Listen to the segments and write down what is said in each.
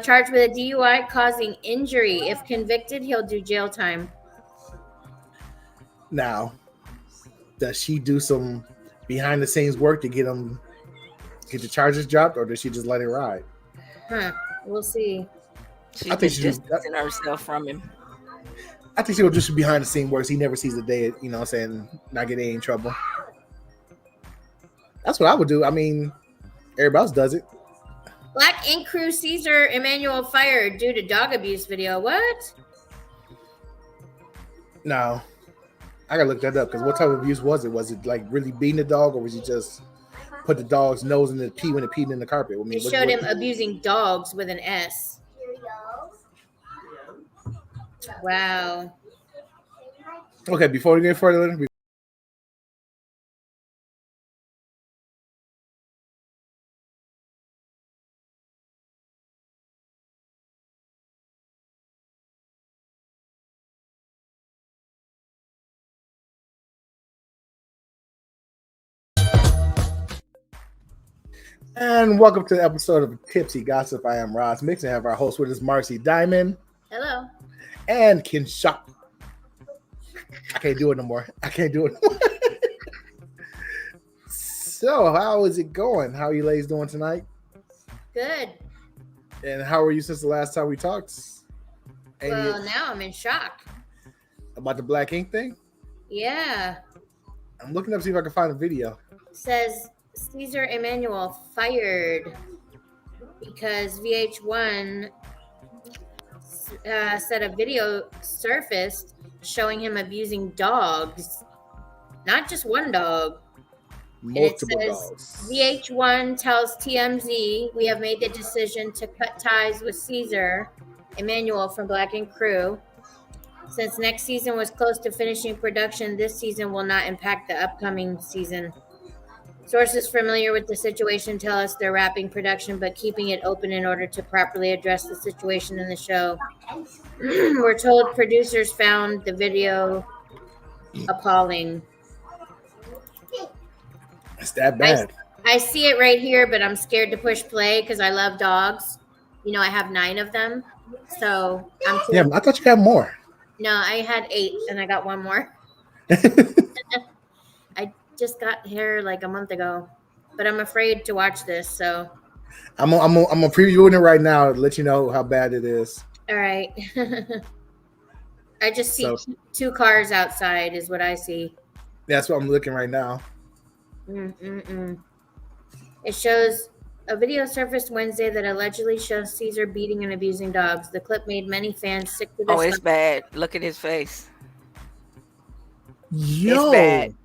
Charged with a DUI causing injury. If convicted, he'll do jail time. Now, does she do some behind the scenes work to get the charges dropped, or does she just let it ride? We'll see. She's been distancing herself from him. I think she'll just behind the scene work. So he never sees the day, you know what I'm saying, not getting in trouble. That's what I would do. I mean, everybody else does it. Black Ink Crew Caesar Emmanuel fired due to dog abuse video. What? No. I gotta look that up because what type of abuse was it? Was it like really beating the dog, or was he just put the dog's nose in the pee when it peed in the carpet? I mean, it showed him abusing dogs with an S. Wow. Okay, before we get further, and welcome to the episode of Tipsy Gossip. I am Roz Mixx and have our host with us, Marcy Diamond. Hello. And Kinshok. I can't do it no more. So, how is it going? How are you ladies doing tonight? Good. And how are you since the last time we talked? Well, now I'm in shock. About the black ink thing? Yeah. I'm looking up to see if I can find a video. It says Caesar Emmanuel fired because VH1 said a video surfaced showing him abusing dogs. Not just one dog. Multiple dogs. VH1 tells TMZ, we have made the decision to cut ties with Caesar Emmanuel from Black Ink Crew. Since next season was close to finishing production, this season will not impact the upcoming season. Sources familiar with the situation tell us they're wrapping production but keeping it open in order to properly address the situation in the show. We're told producers found the video appalling. It's that bad. I see it right here, but I'm scared to push play because I love dogs. You know, I have 9 of them. So I'm Yeah, I thought you had more. No, I had 8 and I got 1 more. I just got here like a month ago, but I'm afraid to watch this. So I'm previewing it right now to let you know how bad it is. All right. I just see 2 cars outside is what I see. That's what I'm looking right now. It shows a video surfaced Wednesday that allegedly shows Caesar beating and abusing dogs. The clip made many fans sick to their stomach. It's bad. Look at his face. Yo.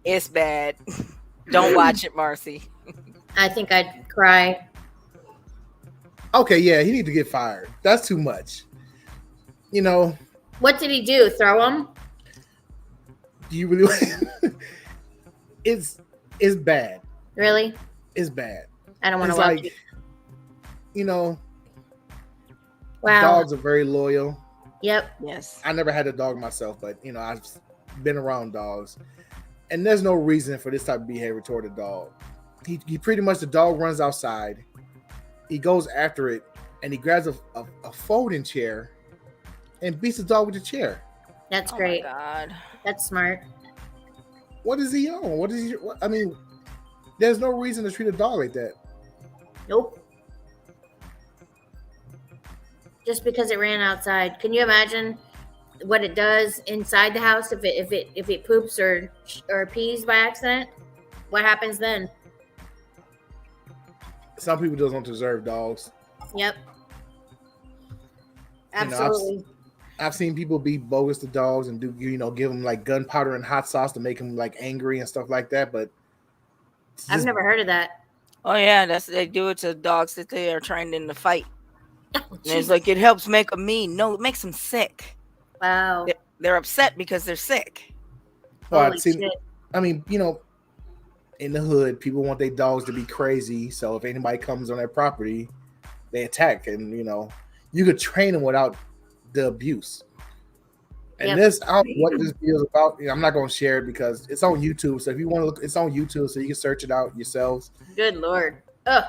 It's bad. Don't watch it, Marcy. I think I'd cry. Okay, yeah, he needs to get fired. That's too much. You know. What did he do? Throw him? Do you really? It's bad. Really? It's bad. I don't want to watch it. You know, wow. Dogs are very loyal. Yep. Yes. I never had a dog myself, but you know, I've been around dogs, and there's no reason for this type of behavior toward a dog. He pretty much, the dog runs outside, he goes after it, and he grabs a folding chair and beats the dog with the chair. That's great. Oh my God. That's smart. What is he on? What is he? I mean, there's no reason to treat a dog like that. Nope. Just because it ran outside. Can you imagine what it does inside the house if it poops or pees by accident? What happens then? Some people just don't deserve dogs. Yep. Absolutely. You know, I've seen people be bogus to dogs and give them like gunpowder and hot sauce to make them like angry and stuff like that. But I've never heard of that. Oh yeah, they do it to dogs that they are trained in the fight. And it's like it helps make them mean. No, it makes them sick. Wow. They're upset because they're sick. Well, I mean, in the hood, people want their dogs to be crazy. So if anybody comes on their property, they attack, and you could train them without the abuse. And I don't know what this video is about. I'm not going to share it because it's on YouTube. So if you want to look, it's on YouTube, so you can search it out yourselves. Good Lord. Ugh.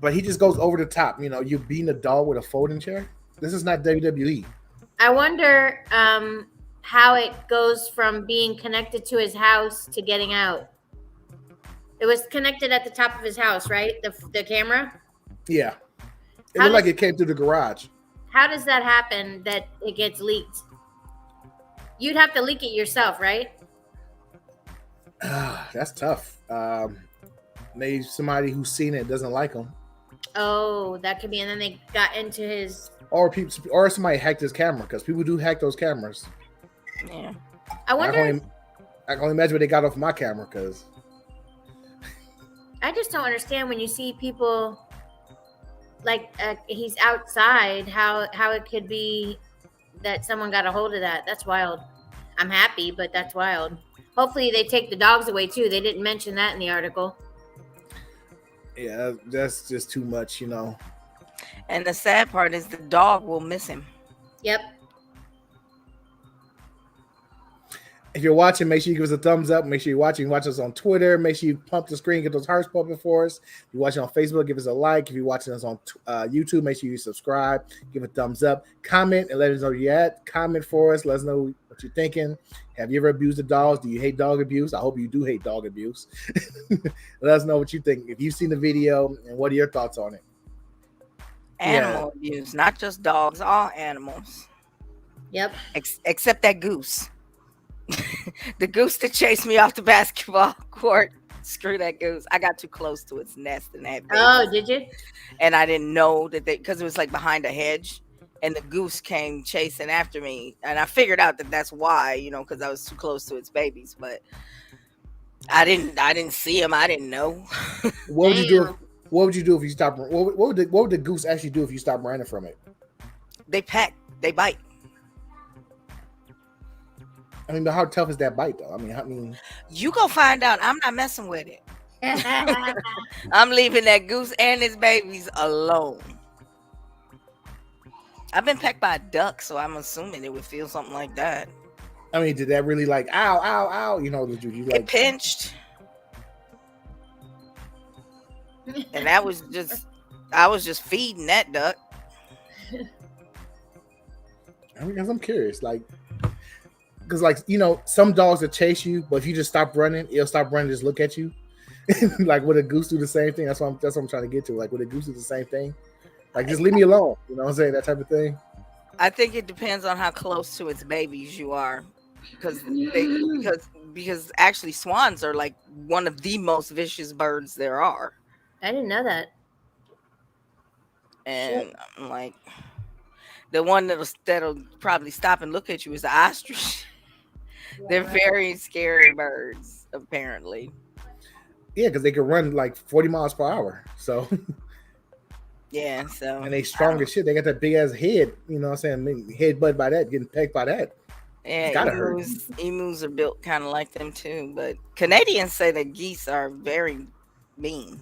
But he just goes over the top. You know, you beating a dog with a folding chair. This is not WWE. I wonder how it goes from being connected to his house to getting out. It was connected at the top of his house, right? The camera? Yeah. It looked like it came through the garage. How does that happen that it gets leaked? You'd have to leak it yourself, right? That's tough. Maybe somebody who's seen it doesn't like him. Oh, that could be. And then they got into his... Or somebody hacked his camera, because people do hack those cameras. Yeah. I wonder... I can only imagine what they got off my camera, because... I just don't understand when you see people... Like, he's outside, how it could be that someone got a hold of that. That's wild. I'm happy, but that's wild. Hopefully they take the dogs away too. They didn't mention that in the article. Yeah, that's just too much, you know. And the sad part is the dog will miss him. Yep. If you're watching, make sure you give us a thumbs up. Make sure you're watching. Watch us on Twitter. Make sure you pump the screen, get those hearts pumping for us. If you're watching on Facebook, give us a like. If you're watching us on YouTube, make sure you subscribe, give a thumbs up, comment, and let us know where you're at. Comment for us. Let us know what you're thinking. Have you ever abused the dogs? Do you hate dog abuse? I hope you do hate dog abuse. Let us know what you think. If you've seen the video, and what are your thoughts on it? Animal abuse, not just dogs, all animals. Yep. Except that goose. The goose that chased me off the basketball court. Screw that goose. I got too close to its nest and had babies. Oh, did you? And I didn't know that because it was like behind a hedge, and the goose came chasing after me, and I figured out that that's why, you know, because I was too close to its babies. But I didn't see him. I didn't know. What would you do? What would you do if you stopped? What would the goose actually do if you stopped running from it? They peck. They bite. I mean, but how tough is that bite, though? I mean, you go find out. I'm not messing with it. I'm leaving that goose and his babies alone. I've been pecked by a duck, so I'm assuming it would feel something like that. I mean, did that really like ow, ow, ow? You know, did you like it pinched? And I was just feeding that duck. I mean, I'm curious, like. Because, like, you know, some dogs that chase you, but if you just stop running, it'll stop running, just look at you. Like, would a goose do the same thing? That's what I'm trying to get to. Like, would a goose do the same thing? Like, just leave me alone. You know what I'm saying? That type of thing. I think it depends on how close to its babies you are, because actually swans are like one of the most vicious birds there are. I didn't know that. And I'm like, the one that'll probably stop and look at you is the ostrich. They're very scary birds, apparently. Yeah, because they can run like 40 miles per hour. So yeah, so and they strong as shit. They got that big ass head, you know what I'm saying? Headbutt by that, getting pecked by that. Yeah, emus are built kind of like them too. But Canadians say that geese are very mean.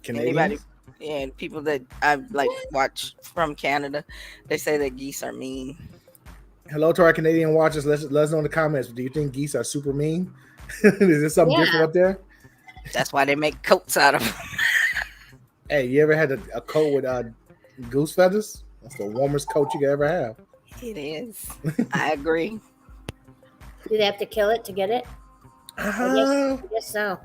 Canadians? Yeah, people that I like watch from Canada, they say that geese are mean. Hello to our Canadian watchers. Let us know in the comments. Do you think geese are super mean? Is there something different up there? That's why they make coats out of them. Hey, you ever had a coat with goose feathers? That's the warmest coat you could ever have. It is. I agree. Do they have to kill it to get it? I guess so.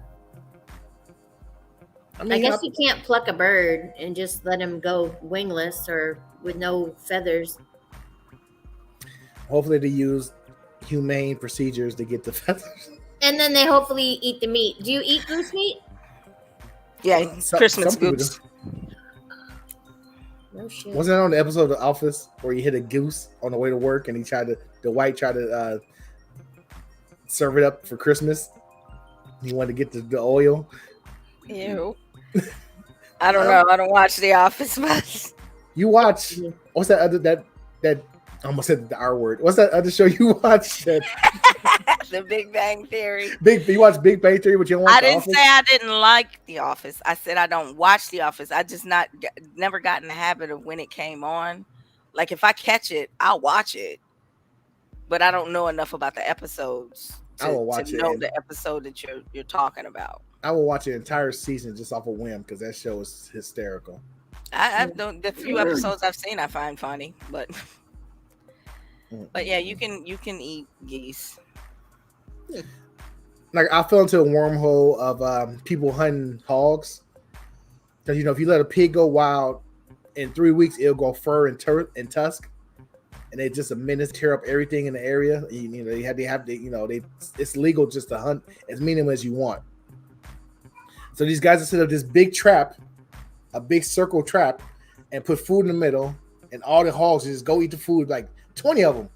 I guess you can't pluck a bird and just let him go wingless or with no feathers. Hopefully they use humane procedures to get the feathers. And then they hopefully eat the meat. Do you eat goose meat? Yeah, Christmas goose. No shit. Wasn't that on the episode of The Office where he hit a goose on the way to work and the white tried to serve it up for Christmas? He wanted to get the oil. Ew. I don't know. I don't watch The Office much. You watch? What's that other that I almost said the R word? What's that other show you watch? The Big Bang Theory. You watch Big Bang Theory, but you don't watch The Office? I didn't say I didn't like The Office. I said I don't watch The Office. I just never got in the habit of when it came on. Like if I catch it, I'll watch it, but I don't know enough about the episodes to know the episode that you're talking about. I will watch an entire season just off a whim because that show is hysterical. I don't. The few episodes I've seen, I find funny, but yeah, you can eat geese. Like I fell into a wormhole of people hunting hogs. Because if you let a pig go wild, in 3 weeks it'll go fur and tusk, and they just a minute tear up everything in the area. It's legal just to hunt as many as you want. So these guys will set up this big trap, a big circle trap, and put food in the middle, and all the hogs just go eat the food, like 20 of them,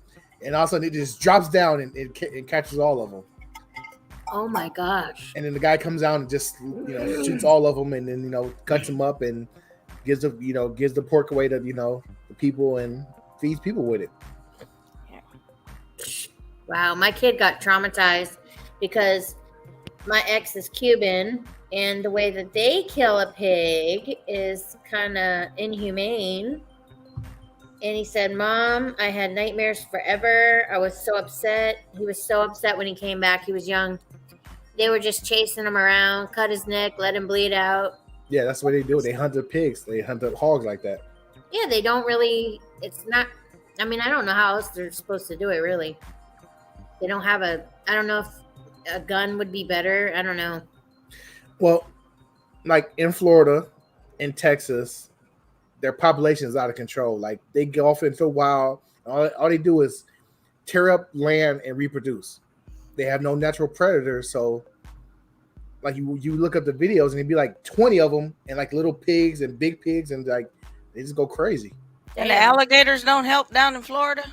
and all of a sudden it just drops down and catches all of them. Oh my gosh! And then the guy comes out and just shoots all of them, and then cuts them up and gives the pork away to the people and feeds people with it. Wow, my kid got traumatized because my ex is Cuban, and the way that they kill a pig is kind of inhumane. And he said, "Mom, I had nightmares forever. I was so upset." He was so upset when he came back. He was young. They were just chasing him around, cut his neck, let him bleed out. Yeah, that's what they do. They hunt the pigs. They hunt the hogs like that. Yeah, they don't really. It's not. I mean, I don't know how else they're supposed to do it. Really, they don't have a. I don't know if a gun would be better. I don't know. Well, like in Florida, in Texas, their population is out of control. Like they go off into the wild. All they do is tear up land and reproduce. They have no natural predators, so like you look up the videos and it'd be like 20 of them, and like little pigs and big pigs, and like they just go crazy. And the alligators don't help down in Florida.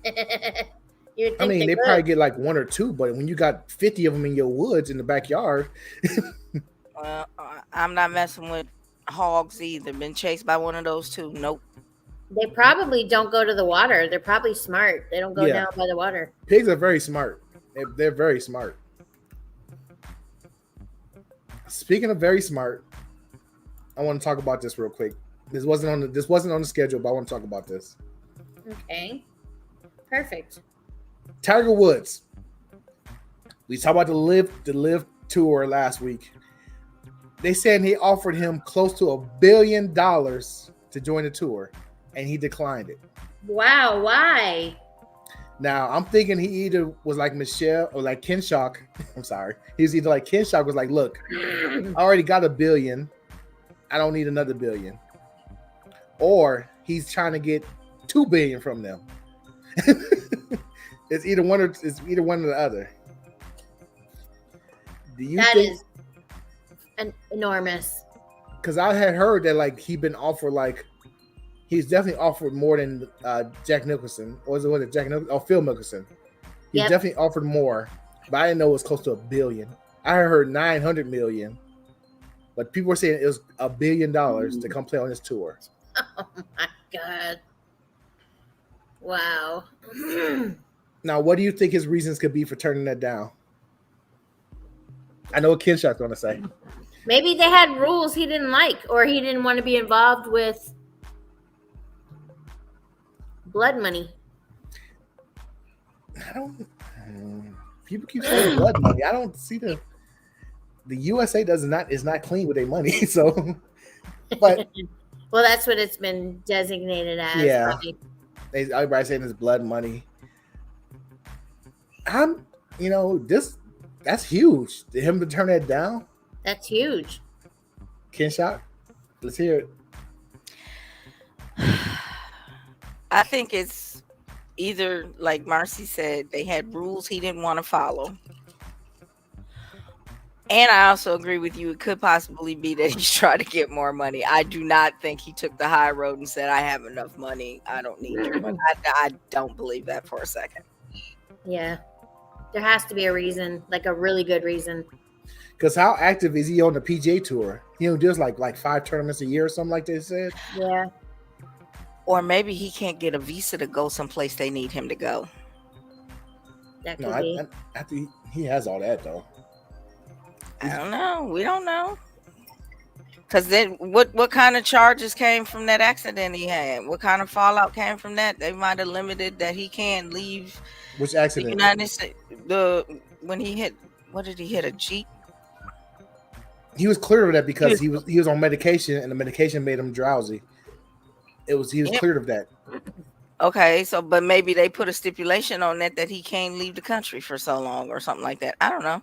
I mean, they probably get like 1 or 2, but when you got 50 of them in your woods in the backyard. Well, I'm not messing with hogs either. Been chased by one of those too. Nope. They probably don't go to the water. They're probably smart. They don't go down by the water. Pigs are very smart. They're very smart. Speaking of very smart, I want to talk about this real quick. This wasn't on the schedule, but I want to talk about this. Okay. Perfect. Tiger Woods. We talked about the live tour last week. They said he offered him close to $1 billion to join the tour, and he declined it. Wow, why? Now, I'm thinking he either was like Michelle or like Kinshok. I'm sorry. He was either like Kinshok was like, look, I already got $1 billion. I don't need another $1 billion. Or he's trying to get $2 billion from them. It's either one or the other. Do you think is enormous? Because I had heard that like he's been offered he's definitely offered more than Jack Nicholson. Or was it Jack Nicholson? Oh, Phil Mickelson. He definitely offered more, but I didn't know it was close to $1 billion. I heard 900 million, but people were saying it was $1 billion to come play on this tour. Oh my God! Wow. Now, what do you think his reasons could be for turning that down? I know what Kinshok's going to say. Maybe they had rules he didn't like, or he didn't want to be involved with blood money. I don't. People keep saying blood money. I don't see the USA is not clean with their money. So, but well, that's what it's been designated as. Yeah, probably. Everybody's saying it's blood money. That's huge. To him to turn that down. That's huge. Kinshok, let's hear it. I think it's either, like Marcy said, they had rules he didn't want to follow. And I also agree with you. It could possibly be that he's trying to get more money. I do not think he took the high road and said, I have enough money. I don't need your money. I don't believe that for a second. Yeah. There has to be a reason, like a really good reason. Because how active is he on the PGA Tour? Does like 5 tournaments a year or something like they said. Yeah. Or maybe he can't get a visa to go someplace they need him to go. That could be. I think he has all that though. I don't know. We don't know. Because then what kind of charges came from that accident he had? What kind of fallout came from that? They might have limited that he can't leave. Which accident? The United States. When he hit, what did he hit? A Jeep? He was cleared of that because he was on medication, and the medication made him drowsy. He was cleared of that. Okay, so but maybe they put a stipulation on that he can't leave the country for so long or something like that. I don't know.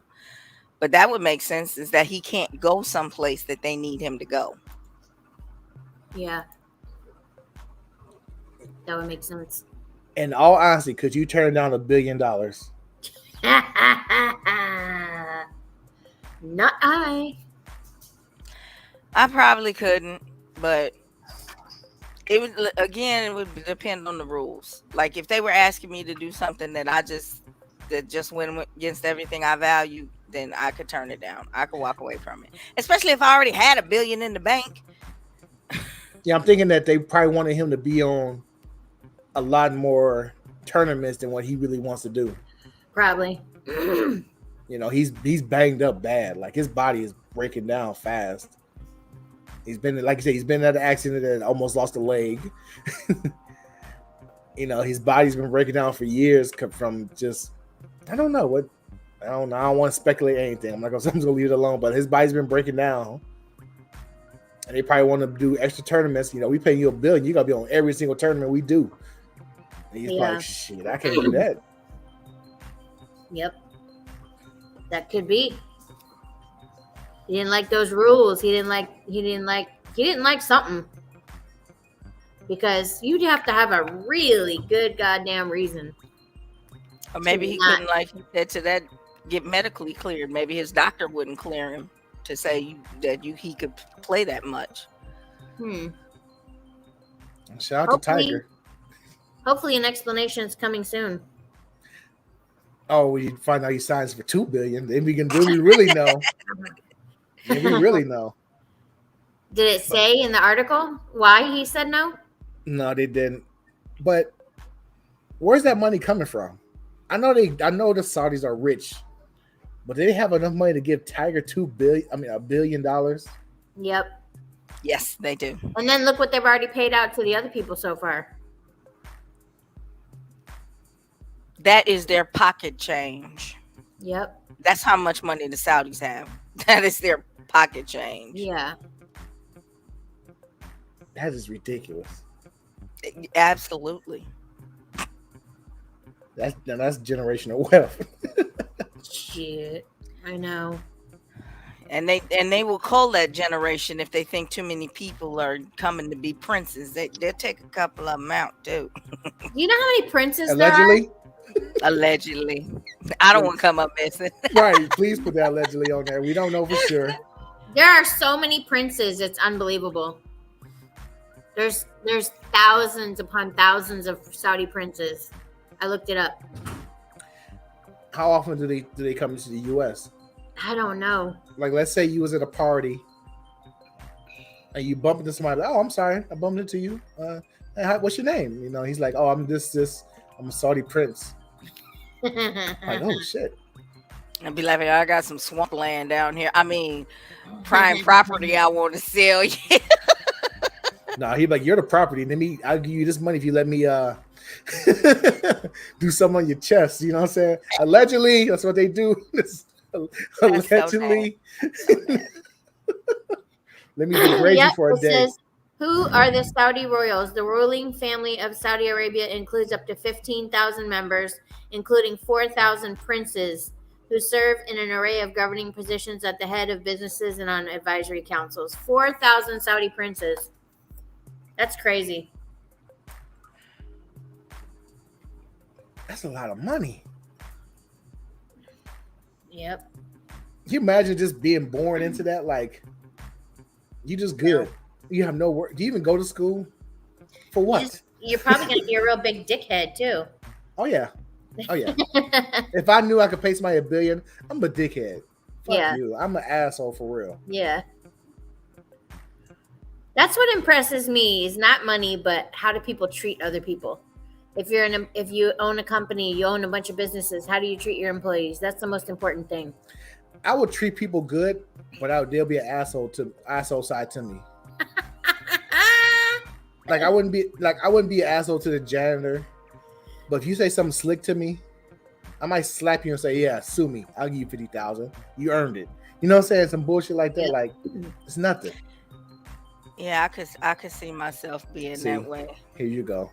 But that would make sense, is that he can't go someplace that they need him to go. Yeah. That would make sense. In all honesty, could you turn down $1 billion? Not I. I probably couldn't, but it would depend on the rules. Like if they were asking me to do something that just went against everything I value, then I could turn it down. I could walk away from it, especially if I already had $1 billion in the bank. Yeah, I'm thinking that they probably wanted him to be on a lot more tournaments than what he really wants to do. Probably. He's banged up bad. Like his body is breaking down fast. He's been, like you said, he's been in an accident and almost lost a leg. His body's been breaking down for years from just, I don't know what, I don't know. I don't want to speculate anything. I'm just gonna leave it alone. But his body's been breaking down, and they probably want to do extra tournaments. We pay you $1 billion. You gotta be on every single tournament we do. And he's like, shit, I can't do that. Yep. That could be. He didn't like those rules. He didn't like something. Because you'd have to have a really good goddamn reason. Or maybe he couldn't, like he said, to that get medically cleared. Maybe his doctor wouldn't clear him to say he could play that much. Shout out to Tiger. Hopefully an explanation is coming soon. Oh, we find out he signs for $2 billion. Then we really know. Then we really know. Did it say in the article why he said no? No, they didn't. But where's that money coming from? I know the Saudis are rich, but do they have enough money to give Tiger $1 billion? Yep. Yes, they do. And then look what they've already paid out to the other people so far. That is their pocket change. Yep. That's how much money the Saudis have. That is their pocket change. Yeah. That is ridiculous. Absolutely. That's generational wealth. Shit. I know. And they will call that generation if they think too many people are coming to be princes. They'll take a couple of them out too. You know how many princes allegedly? there are? Allegedly. I don't want to come up missing. Right. Please put that allegedly on there. We don't know for sure. There are so many princes. It's unbelievable. There's thousands upon thousands of Saudi princes. I looked it up. How often do they come to the U.S.? I don't know. Like, let's say you was at a party and you bump into somebody. Oh, I'm sorry, I bumped into you. Hey, what's your name? He's like, oh, I'm this. I'm a Saudi prince. Like, oh shit. And be like, I got some swampland down here. I mean, prime property I want to sell. Nah, he'd be like, you're the property. I'll give you this money if you let me do something on your chest. You know what I'm saying? Allegedly, that's what they do. Allegedly. So let me degrade you for a day. Says, who are the Saudi royals? The ruling family of Saudi Arabia includes up to 15,000 members, including 4,000 princes who serve in an array of governing positions at the head of businesses and on advisory councils. 4,000 Saudi princes. That's crazy. That's a lot of money. Yep. Can you imagine just being born into that? Like, you just good. You have no work. Do you even go to school? For what? You're probably going to be a real big dickhead, too. Oh, yeah. If I knew I could pay somebody $1 billion, I'm a dickhead. Fuck you. I'm an asshole for real. Yeah. That's what impresses me is not money, but how do people treat other people? If you own a company, you own a bunch of businesses, how do you treat your employees? That's the most important thing. I would treat people good, but they'll be an asshole side to me. I wouldn't be an asshole to the janitor, but if you say something slick to me, I might slap you and say, "Yeah, sue me. I'll give you $50,000. You earned it. You know what I'm saying? Some bullshit like that. Like it's nothing. Yeah, I could see myself being that way. Here you go.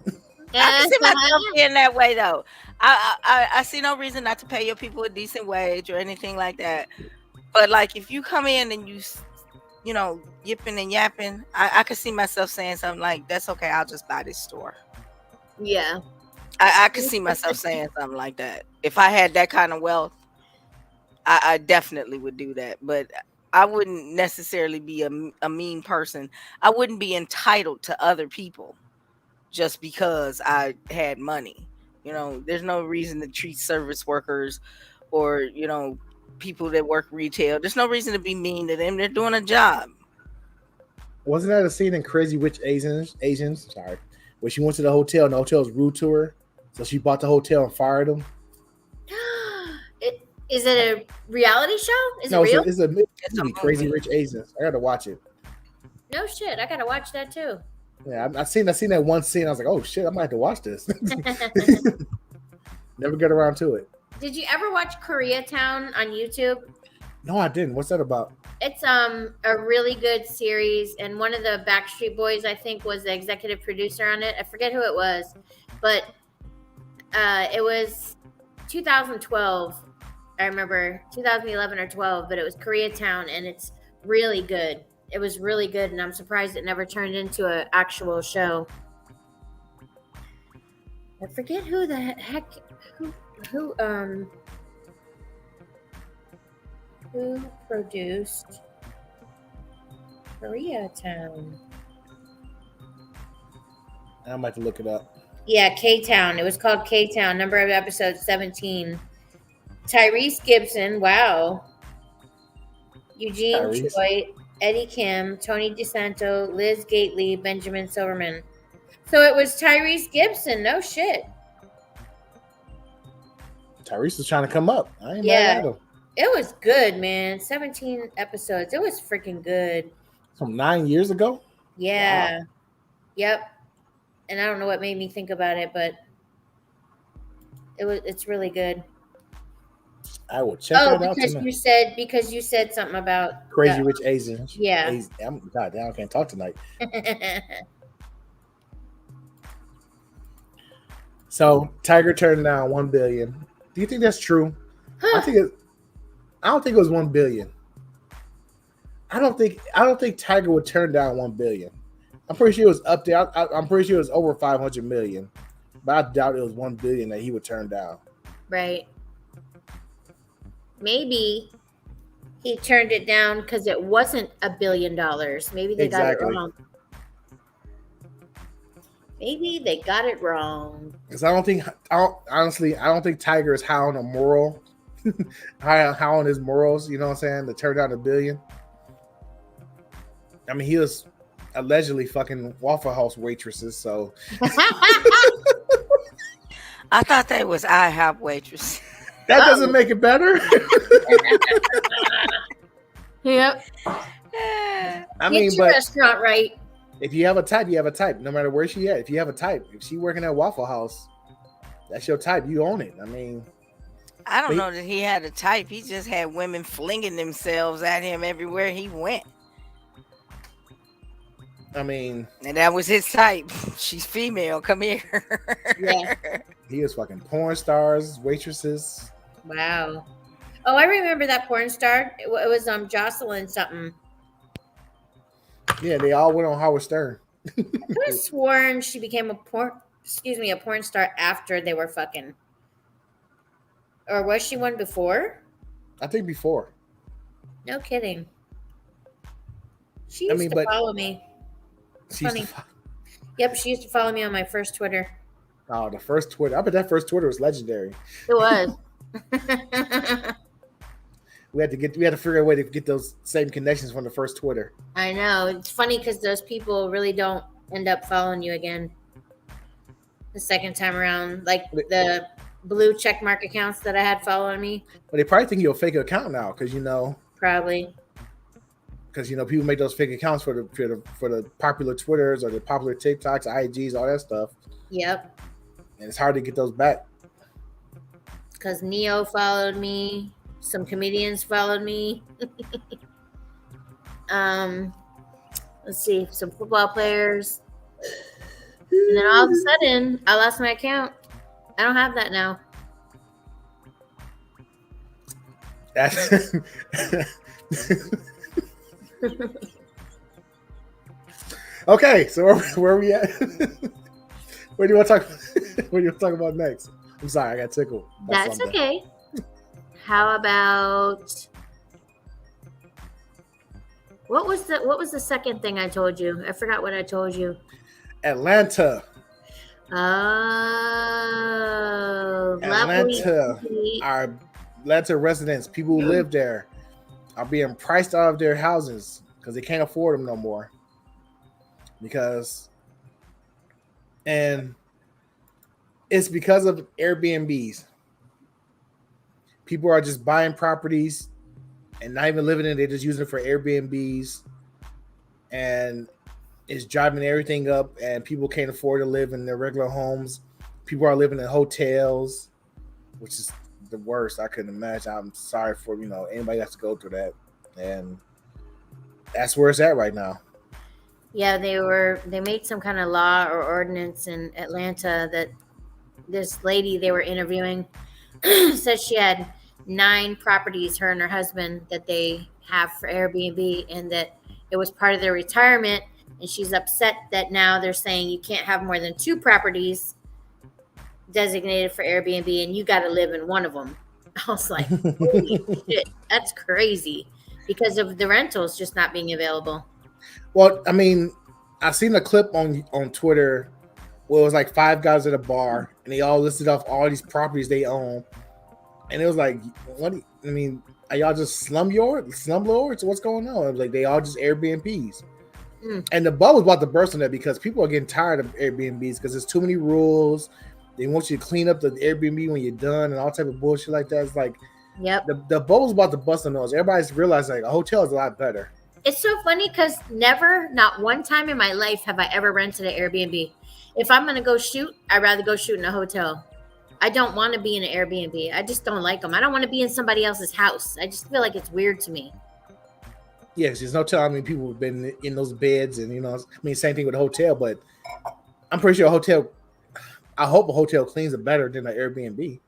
I can see myself being that way though. I see no reason not to pay your people a decent wage or anything like that. But like if you come in and you know, yipping and yapping, I could see myself saying something like, "That's okay, I'll just buy this store." Yeah. I could see myself saying something like that. If I had that kind of wealth, I definitely would do that. But I wouldn't necessarily be a mean person. I wouldn't be entitled to other people just because I had money. You know, there's no reason to treat service workers or, you know, people that work retail. There's no reason to be mean to them. They're doing a job. Wasn't that a scene in Crazy Rich Asians? Sorry. Where she went to the hotel and the hotel was rude to her. So she bought the hotel and fired them. Is it a reality show? Is it real? It's a movie, Crazy Rich Asians. I gotta watch it. No shit, I gotta watch that too. Yeah, I seen that one scene. I was like, oh shit, I might have to watch this. Never get around to it. Did you ever watch Koreatown on YouTube? No, I didn't. What's that about? It's a really good series, and one of the Backstreet Boys, I think, was the executive producer on it. I forget who it was, but it was 2012. I remember 2011 or 12, but it was Koreatown, and it's really good. It was really good, and I'm surprised it never turned into an actual show. I forget who the heck who produced Koreatown. I'm about to look it up. Yeah, K-Town. It was called K-Town. Number of episodes 17. Tyrese Gibson, wow. Eugene Choi, Eddie Kim, Tony DeSanto, Liz Gately, Benjamin Silverman. So it was Tyrese Gibson. No shit. Tyrese was trying to come up. I ain't mad at him. It was good, man. 17 episodes. It was freaking good. From 9 years ago? Yeah. Wow. Yep. And I don't know what made me think about it, but it's really good. I will check that out because tonight. you said something about Crazy Rich Asians. Yeah. God damn, I can't talk tonight. So Tiger turned down $1 billion. Do you think that's true? Huh. I don't think it was $1 billion. I don't think Tiger would turn down $1 billion. I'm pretty sure it was up there. I'm pretty sure it was over 500 million, but I doubt it was $1 billion that he would turn down. Right. Maybe he turned it down because it wasn't $1 billion. Maybe they got it wrong. Maybe they got it wrong. Because I don't think Tiger is high on a moral, high on his morals. You know what I'm saying? To turn down $1 billion. I mean, he was allegedly fucking Waffle House waitresses. So I thought they was IHOP waitresses. That doesn't make it better. Yep. I mean, get your restaurant right. If you have a type, you have a type. No matter where she at. If you have a type, if she working at Waffle House, that's your type. You own it. I mean, I don't know that he had a type. He just had women flinging themselves at him everywhere he went. I mean, and that was his type. She's female. Come here. Yeah. He was fucking porn stars, waitresses. Wow. Oh, I remember that porn star. It was Jocelyn something. Yeah, they all went on Howard Stern. I could have sworn she became a porn star after they were fucking. Or was she one before? I think before. No kidding. She used to follow me. Funny. Yep, she used to follow me on my first Twitter. Oh, the first Twitter. I bet that first Twitter was legendary. It was. We had to figure out a way to get those same connections from the first Twitter. I know. It's funny because those people really don't end up following you again the second time around. Like the blue checkmark accounts that I had following me. But they probably think you're a fake account now because Probably. Because people make those fake accounts for the popular Twitters or the popular TikToks, IGs, all that stuff. Yep. And it's hard to get those back. Because Neo followed me. Some comedians followed me. Let's see, some football players. And then all of a sudden, I lost my account. I don't have that now. Okay, so where are we at? What do you want to talk? What do you want to talk about next? I'm sorry, I got tickled. That's okay. How about what was the second thing I told you? I forgot what I told you. Atlanta. Oh, Atlanta. Our Atlanta residents, people who live there, are being priced out of their houses because they can't afford them no more. And it's because of Airbnbs. People are just buying properties and not even living in it. They're just using it for Airbnbs. And it's driving everything up. And people can't afford to live in their regular homes. People are living in hotels, which is the worst. I couldn't imagine. I'm sorry for, anybody has to go through that. And that's where it's at right now. Yeah, they made some kind of law or ordinance in Atlanta that this lady they were interviewing said she had 9 properties, her and her husband, that they have for Airbnb, and that it was part of their retirement. And she's upset that now they're saying you can't have more than 2 properties designated for Airbnb, and you got to live in one of them. I was like, holy shit, that's crazy, because of the rentals just not being available. Well, I mean, I seen a clip on Twitter where it was like 5 guys at a bar, and they all listed off all these properties they own, and it was like, what? Are y'all just slumlords? What's going on? It was like they all just Airbnbs. And the bubble was about to burst on that because people are getting tired of Airbnbs because there's too many rules. They want you to clean up the Airbnb when you're done and all type of bullshit like that. It's like, yep, the bubble's about to bust on those. Everybody's realizing like a hotel is a lot better. It's so funny because not one time in my life have I ever rented an Airbnb. If I'm going to go shoot, I'd rather go shoot in a hotel. I don't want to be in an Airbnb. I just don't like them. I don't want to be in somebody else's house. I just feel like it's weird to me. Yes, there's no telling. People have been in those beds and, same thing with a hotel, but I'm pretty sure I hope a hotel cleans it better than an Airbnb.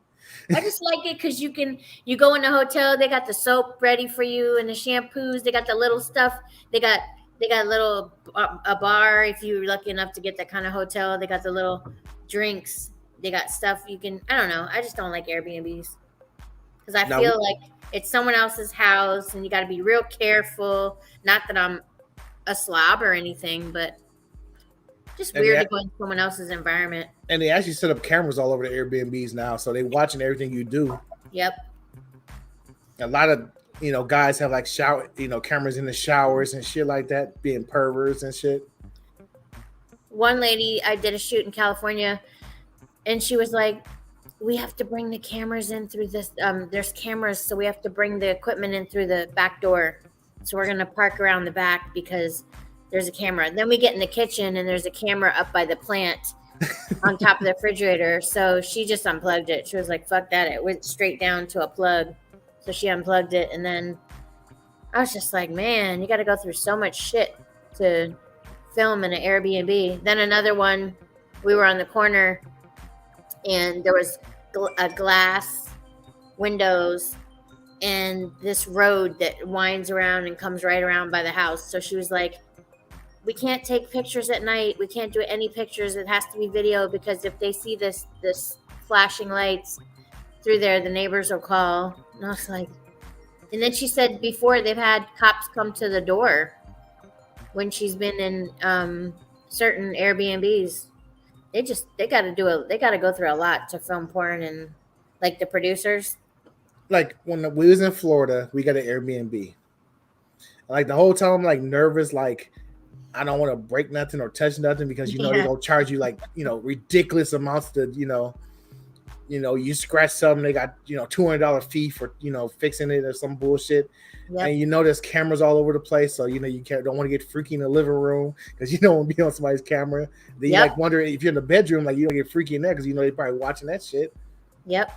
I just like it because you go in a hotel, they got the soap ready for you and the shampoos, they got the little stuff, they got a little a bar if you're lucky enough to get that kind of hotel, they got the little drinks, they got stuff you can, I don't know, I just don't like Airbnbs because I feel like it's someone else's house and you got to be real careful. Not that I'm a slob or anything, but just weird to go in someone else's environment. And they actually set up cameras all over the Airbnbs now, so they're watching everything you do. Yep. A lot of guys have like shower, cameras in the showers and shit like that, being perverts and shit. One lady, I did a shoot in California, and she was like, "We have to bring the cameras in through this. There's cameras, so we have to bring the equipment in through the back door. So we're gonna park around the back because there's a camera." Then we get in the kitchen, and there's a camera up by the plant on top of the refrigerator. So she just unplugged it. She was like, "Fuck that!" It went straight down to a plug. So she unplugged it, and then I was just like, "Man, you got to go through so much shit to film in an Airbnb." Then another one, we were on the corner, and there was a glass windows and this road that winds around and comes right around by the house. So she was like, "We can't take pictures at night. We can't do any pictures. It has to be video because if they see this flashing lights through there, the neighbors will call." And I was like, and then she said before they've had cops come to the door when she's been in certain Airbnbs. They got to go through a lot to film porn, and like the producers. Like when we was in Florida, we got an Airbnb. Like the whole time I'm like nervous, like I don't want to break nothing or touch nothing because they're gonna charge you like ridiculous amounts to you scratch something, they got $200 fee for fixing it or some bullshit. Yep. And there's cameras all over the place, so you don't want to get freaky in the living room because you don't want to be on somebody's camera. Then you like wonder if you're in the bedroom, like you don't get freaky in there because they probably watching that shit. Yep.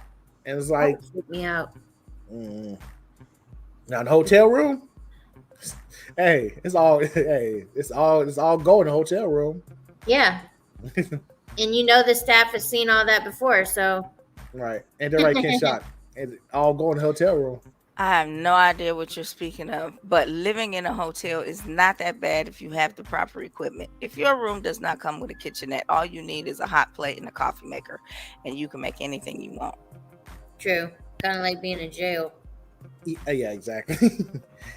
And it's like freak me out. Now the hotel room, hey, it's all go in the hotel room. Yeah. And you know the staff has seen all that before, so Right. And they're like Kinshok. And all go in the hotel room. I have no idea what you're speaking of, but living in a hotel is not that bad if you have the proper equipment. If your room does not come with a kitchenette, all you need is a hot plate and a coffee maker, and you can make anything you want. true. Kind of like being in jail. Yeah, exactly.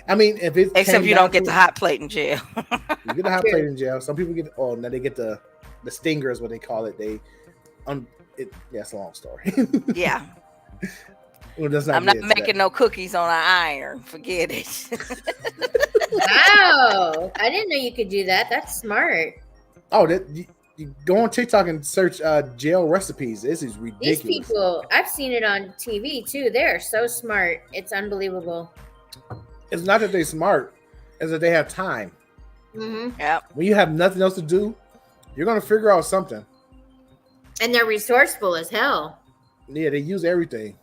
I mean, if it's Except you don't get the hot plate in jail. You get a hot plate in jail. Some people get now they get the stinger is what they call it. It's a long story. Yeah. Well, I'm not making no cookies on an iron. Forget it. Wow. I didn't know you could do that. That's smart. Oh, you go on TikTok and search jail recipes. This is ridiculous. These people, I've seen it on TV too. They're so smart. It's unbelievable. It's not that they're smart, it's that they have time. Mm-hmm. Yep. When you have nothing else to do, you're going to figure out something. And they're resourceful as hell. Yeah, they use everything.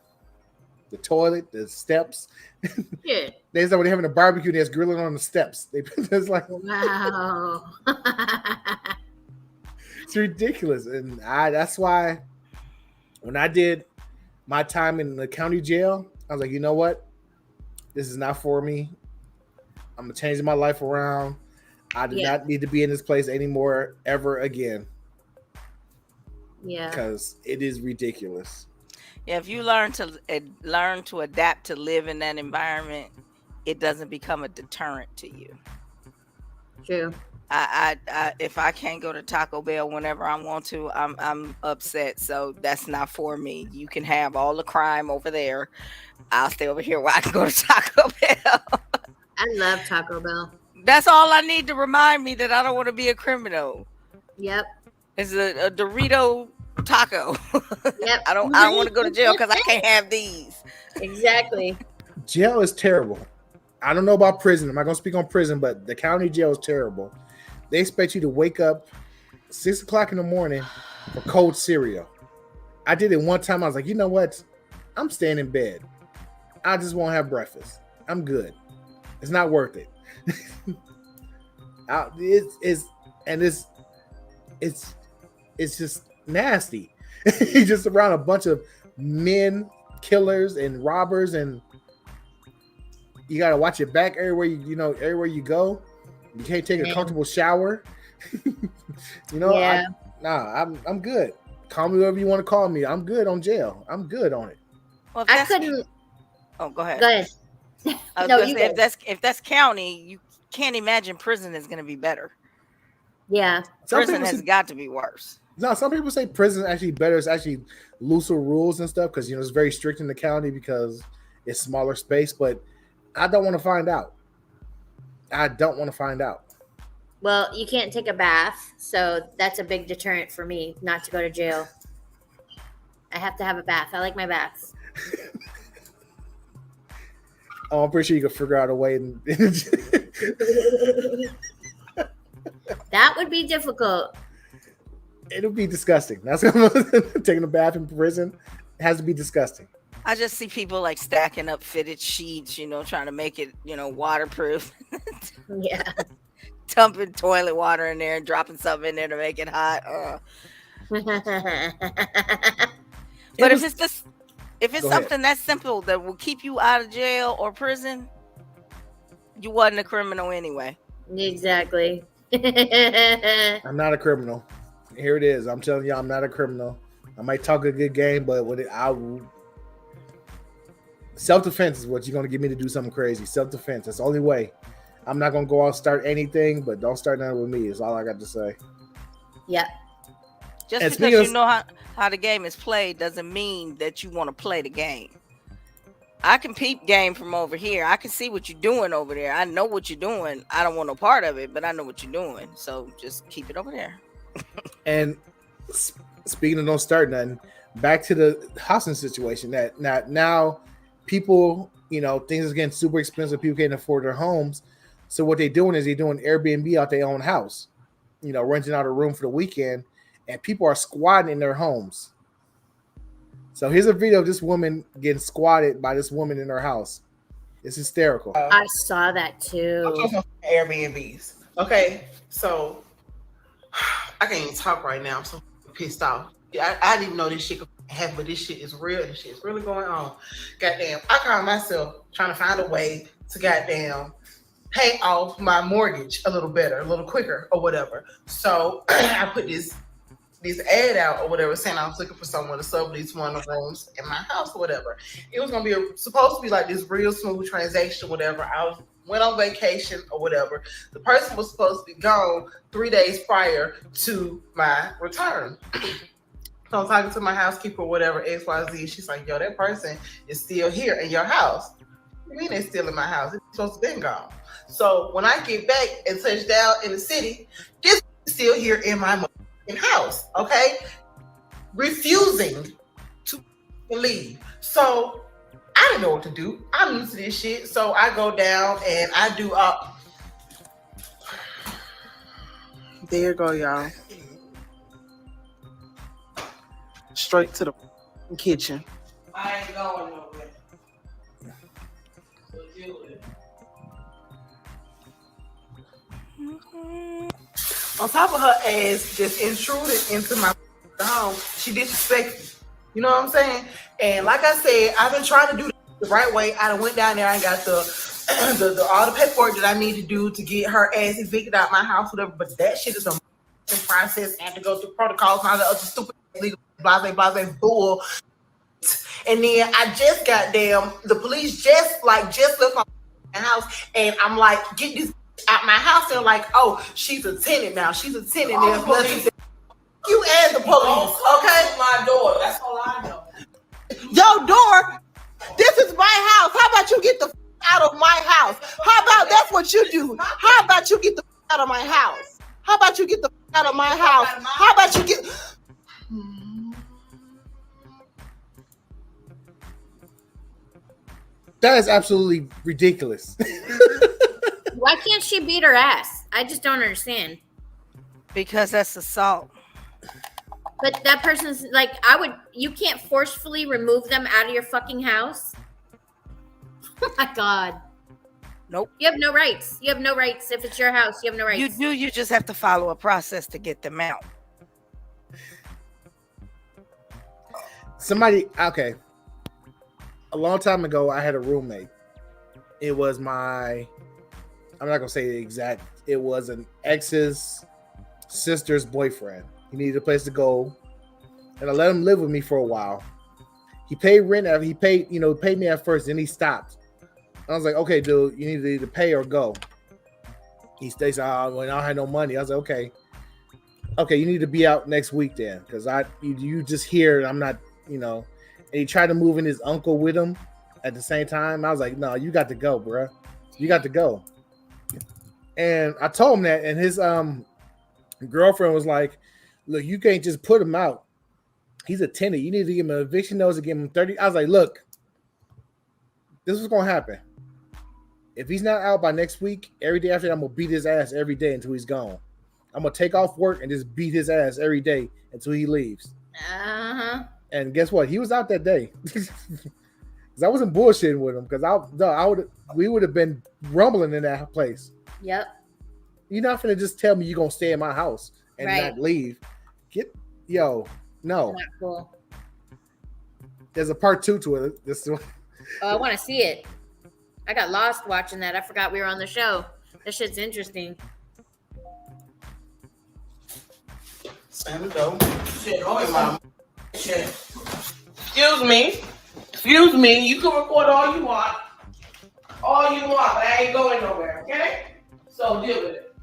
The toilet, the steps. Yeah. They said when they're having a barbecue, they're grilling on the steps. It's like, wow. it's ridiculous. And that's why when I did my time in the county jail, I was like, you know what? This is not for me. I'm changing my life around. I do not need to be in this place anymore ever again. Yeah. Because it is ridiculous. Yeah, if you learn to adapt to live in that environment, it doesn't become a deterrent to you. True. I if I can't go to Taco Bell whenever I want to, I'm upset. So that's not for me. You can have all the crime over there. I'll stay over here where I can go to Taco Bell. I love Taco Bell. That's all I need to remind me that I don't want to be a criminal. Yep. It's a Dorito taco. Yep. I don't want to go to jail because I can't have these. Exactly. Jail is terrible. I don't know about prison. I'm not going to speak on prison, but the county jail is terrible. They expect you to wake up 6 o'clock in the morning for cold cereal. I did it one time. I was like, you know what? I'm staying in bed. I just won't have breakfast. I'm good. It's not worth it. It's just nasty. You're just around a bunch of men, killers, and robbers, and you gotta watch your back everywhere everywhere you go. You can't take a comfortable shower. Yeah. I'm good. Call me whatever you want to call me. I'm good on jail. I'm good on it. Well, I couldn't. Oh, go ahead. Go ahead. If that's county, you can't imagine prison is going to be better. Yeah. Prison has got to be worse. No, some people say prison is actually better. It's actually looser rules and stuff because it's very strict in the county because it's smaller space. But I don't want to find out. Well, you can't take a bath, so that's a big deterrent for me not to go to jail. I have to have a bath. I like my baths. Oh, I'm pretty sure you can figure out a way. That would be difficult. It'll be disgusting. That's taking a bath in prison. It has to be disgusting. I just see people like stacking up fitted sheets, trying to make it, waterproof. Yeah. Dumping toilet water in there and dropping something in there to make it hot. But if it's something that's simple that will keep you out of jail or prison, you wasn't a criminal anyway. Exactly. I'm not a criminal. Here it is. I'm telling you, I'm not a criminal. I might talk a good game, but self-defense is what you're going to get me to do something crazy. Self-defense. That's the only way. I'm not going to go out and start anything, but don't start nothing with me is all I got to say. Yep. Just because you know how the game is played doesn't mean that you want to play the game. I can peep game from over here. I can see what you're doing over there. I know what you're doing. I don't want no part of it, but I know what you're doing. So just keep it over there. And speaking of don't start nothing, back to the housing situation that now people, things are getting super expensive. People can't afford their homes. So what they're doing is they're doing Airbnb out their own house, renting out a room for the weekend, and people are squatting in their homes. So here's a video of this woman getting squatted by this woman in her house. It's hysterical. I saw that too. Airbnbs. Okay, so I can't even talk right now. I'm so pissed off. I didn't know this shit could happen, but this shit is real. This shit is really going on. Goddamn, I call myself trying to find a way to goddamn pay off my mortgage a little better, a little quicker, or whatever. So I put this ad out or whatever, saying I was looking for someone to sublease one of the rooms in my house or whatever. It was gonna be supposed to be like this real smooth transaction, whatever. I went on vacation or whatever. The person was supposed to be gone 3 days prior to my return. So I'm talking to my housekeeper or whatever, XYZ. She's like, yo, that person is still here in your house. What do you mean they're still in my house? It's supposed to be gone. So when I get back and touch down in the city, this is still here in my house, okay? Refusing to leave. So I didn't know what to do. I'm used to this shit. So I go down and I do there you go, y'all. Straight to the kitchen. I ain't going nowhere. So deal with it. On top of her ass just intruded into my home, she disrespected me. You know what I'm saying? And like I said, I've been trying to do the right way. I done went down there and got the all the paperwork that I need to do to get her ass evicted out my house, whatever. But that shit is a process. I have to go through protocols and all the other stupid legal blase bull. And then I just the police just left my house, and I'm like, get this out my house. They're like, oh, she's a tenant now. She's a tenant. You and the police, okay? My door. That's all I know. Your door. This is my house. How about you get the out of my house? How about that's what you do? How about you get the out of my house? How about you get the out of my house? How about you get? That is absolutely ridiculous. Why can't she beat her ass? I just don't understand. Because that's assault. But that person's like, you can't forcefully remove them out of your fucking house. Oh my God. Nope. You have no rights. You have no rights. If it's your house, you have no rights. You do. You just have to follow a process to get them out. Okay. A long time ago, I had a roommate. It was I'm not going to say the exact, it was an ex's sister's boyfriend. He needed a place to go, and I let him live with me for a while. He paid rent. He paid me at first, then he stopped. I was like, okay, dude, you need to either pay or go. He stays out when I don't have no money. I was like, okay, you need to be out next week then, because you just here, and I'm not, And he tried to move in his uncle with him at the same time. I was like, no, you got to go, bro. You got to go. And I told him that, and his girlfriend was like, look, you can't just put him out. He's a tenant. You need to give him an eviction notice and give him 30. I was like, look, this is going to happen. If he's not out by next week, every day after that, I'm going to beat his ass every day until he's gone. I'm going to take off work and just beat his ass every day until he leaves. Uh-huh. And guess what? He was out that day. Because I wasn't bullshitting with him, because we would have been rumbling in that place. Yep. You're not going to just tell me you're going to stay in my house and not leave. No. Not cool. There's a part 2 to it. This one. Oh, I want to see it. I got lost watching that. I forgot we were on the show. That shit's interesting. Stand go. Excuse me. You can record all you want. But I ain't going nowhere, okay? So deal with it.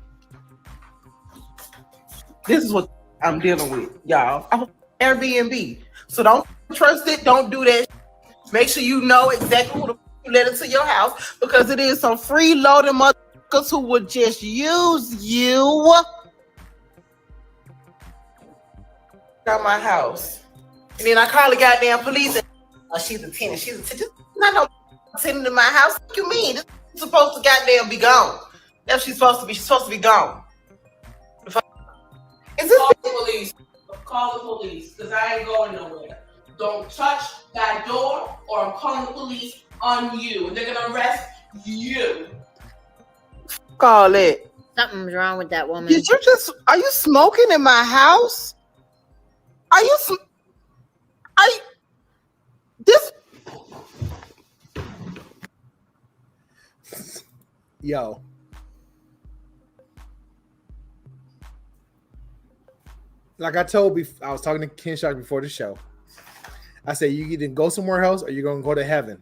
This is what I'm dealing with, y'all. I'm Airbnb. So don't trust it. Don't do that. Make sure you know exactly who you let into your house, because it is some freeloading motherfuckers who would just use you. Got my house. And then I call the goddamn police and she's a tenant. Not no tenant in my house. What you mean? This is supposed to goddamn be gone. That's what she's supposed to be. She's supposed to be gone. Is this Call the police, because I ain't going nowhere. don't touch that door or I'm calling the police on you. And they're gonna arrest you. Call it. Something's wrong with that woman. Are you smoking in my house? Are you, this? Yo. Like I told I was talking to Kinshok before the show. I said, you either go somewhere else or you're going to go to heaven.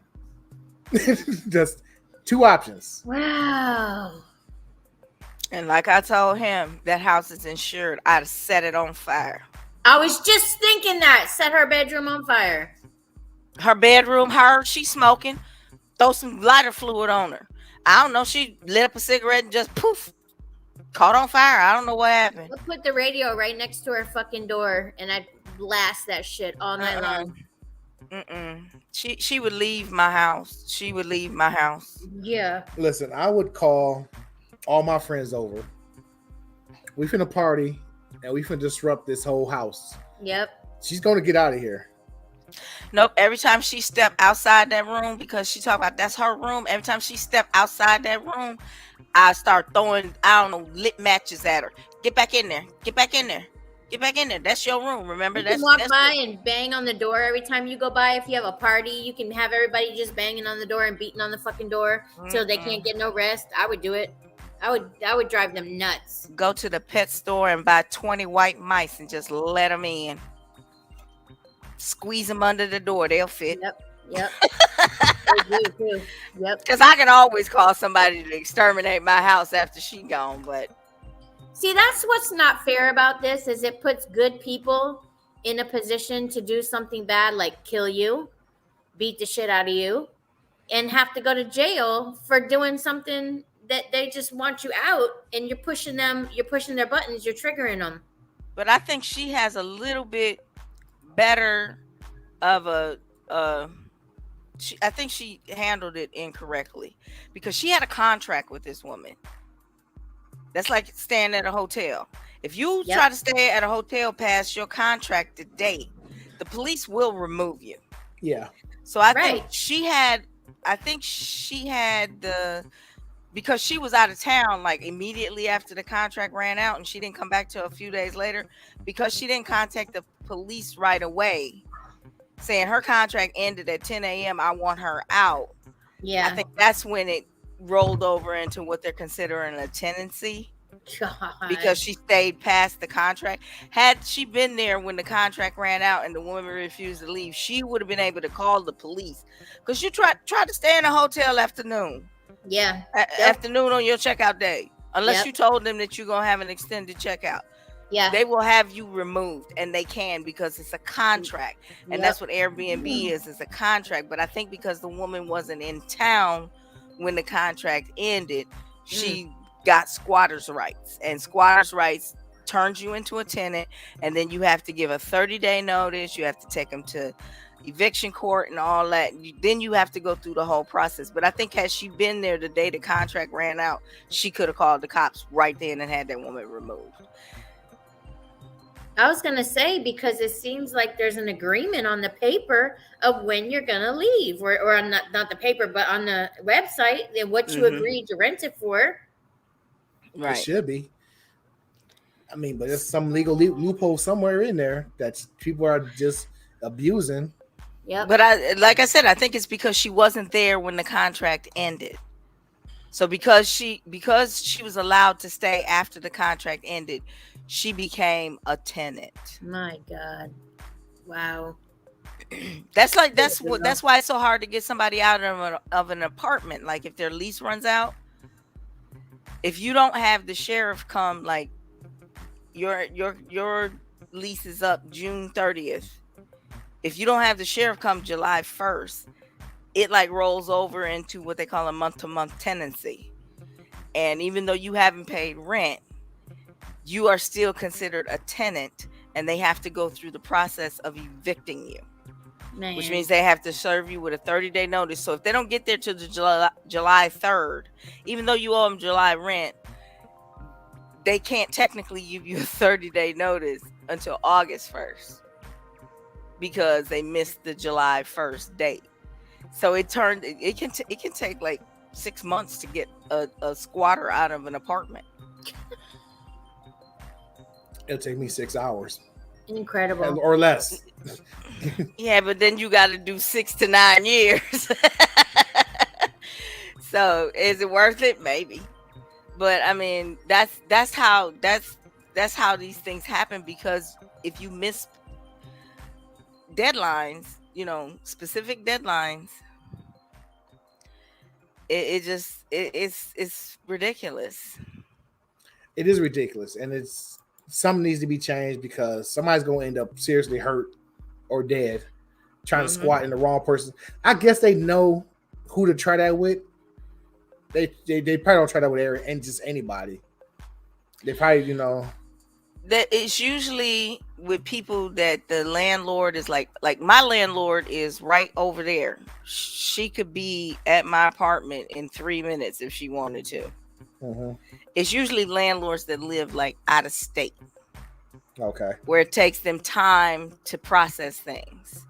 Just two options. Wow. And like I told him, that house is insured. I'd set it on fire. I was just thinking that. Set her bedroom on fire. Her bedroom, she's smoking. Throw some lighter fluid on her. I don't know. She lit up a cigarette and just poof. Caught on fire. I don't know what happened. We'll put the radio right next to her fucking door and I'd blast that shit all night long. She would leave my house. She would leave my house. Yeah. Listen, I would call all my friends over. We finna party and we finna disrupt this whole house. Yep. She's gonna get out of here. Nope. Every time she stepped outside that room, because she talked about that's her room. Every time she stepped outside that room, I start throwing, I don't know, lit matches at her. Get back in there. Get back in there. Get back in there. That's your room. Remember, you can walk by and bang on the door every time you go by. If you have a party, you can have everybody just banging on the door and beating on the fucking door so they can't get no rest. I would do it. I would drive them nuts. Go to the pet store and buy 20 white mice and just let them in. Squeeze them under the door. They'll fit. Yep. They do too. Yep. Because I can always call somebody to exterminate my house after she gone, but see, that's what's not fair about this is it puts good people in a position to do something bad like kill you, beat the shit out of you, and have to go to jail for doing something that they just want you out, and you're pushing their buttons, you're triggering them. But I think she has a little bit better of I think she handled it incorrectly because she had a contract with this woman. That's like staying at a hotel. If you try to stay at a hotel past your contracted date, the police will remove you. Yeah. So I think she had because she was out of town like immediately after the contract ran out and she didn't come back till a few days later because she didn't contact the police right away saying her contract ended at 10 a.m. I want her out. Yeah. I think that's when it rolled over into what they're considering a tenancy. God. Because she stayed past the contract. Had she been there when the contract ran out and the woman refused to leave, she would have been able to call the police. Because you tried to stay in a hotel afternoon. Yeah. Afternoon on your checkout day. Unless you told them that you're going to have an extended checkout. Yeah. They will have you removed, and they can because it's a contract. And that's what Airbnb is a contract. But I think because the woman wasn't in town when the contract ended, she got squatters' rights. And squatters' rights turns you into a tenant, and then you have to give a 30-day notice. You have to take them to eviction court and all that. Then you have to go through the whole process. But I think had she been there the day the contract ran out, she could have called the cops right then and had that woman removed. I was going to say, because it seems like there's an agreement on the paper of when you're going to leave, or on not the paper, but on the website, and what you agreed to rent it for. Right. It should be. I mean, but there's some legal loophole somewhere in there that people are just abusing. Yeah. But like I said, I think it's because she wasn't there when the contract ended. So because she was allowed to stay after the contract ended, she became a tenant. My God. Wow. That's why it's so hard to get somebody out of an apartment. Like if their lease runs out, if you don't have the sheriff come, like your lease is up June 30th. If you don't have the sheriff come July 1st, it like rolls over into what they call a month-to-month tenancy. And even though you haven't paid rent, you are still considered a tenant, and they have to go through the process of evicting you. Man. Which means they have to serve you with a 30-day notice. So if they don't get there till the July 3rd, even though you owe them July rent, they can't technically give you a 30-day notice until August 1st. because they missed the July 1st date. So it can take like 6 months to get a squatter out of an apartment. It'll take me 6 hours Incredible. or less. Yeah, but then you got to do 6 to 9 years. So is it worth it? Maybe. But I mean, that's how these things happen, because if you miss deadlines, specific deadlines, it's ridiculous. It is ridiculous, and something needs to be changed, because somebody's going to end up seriously hurt or dead trying to squat in the wrong person. I guess they know who to try that with. They probably don't try that with Aaron and just anybody. They probably, that it's usually with people that the landlord is like my landlord is right over there. She could be at my apartment in 3 minutes if she wanted to. Mm-hmm. It's usually landlords that live like out of state. Okay. Where it takes them time to process things,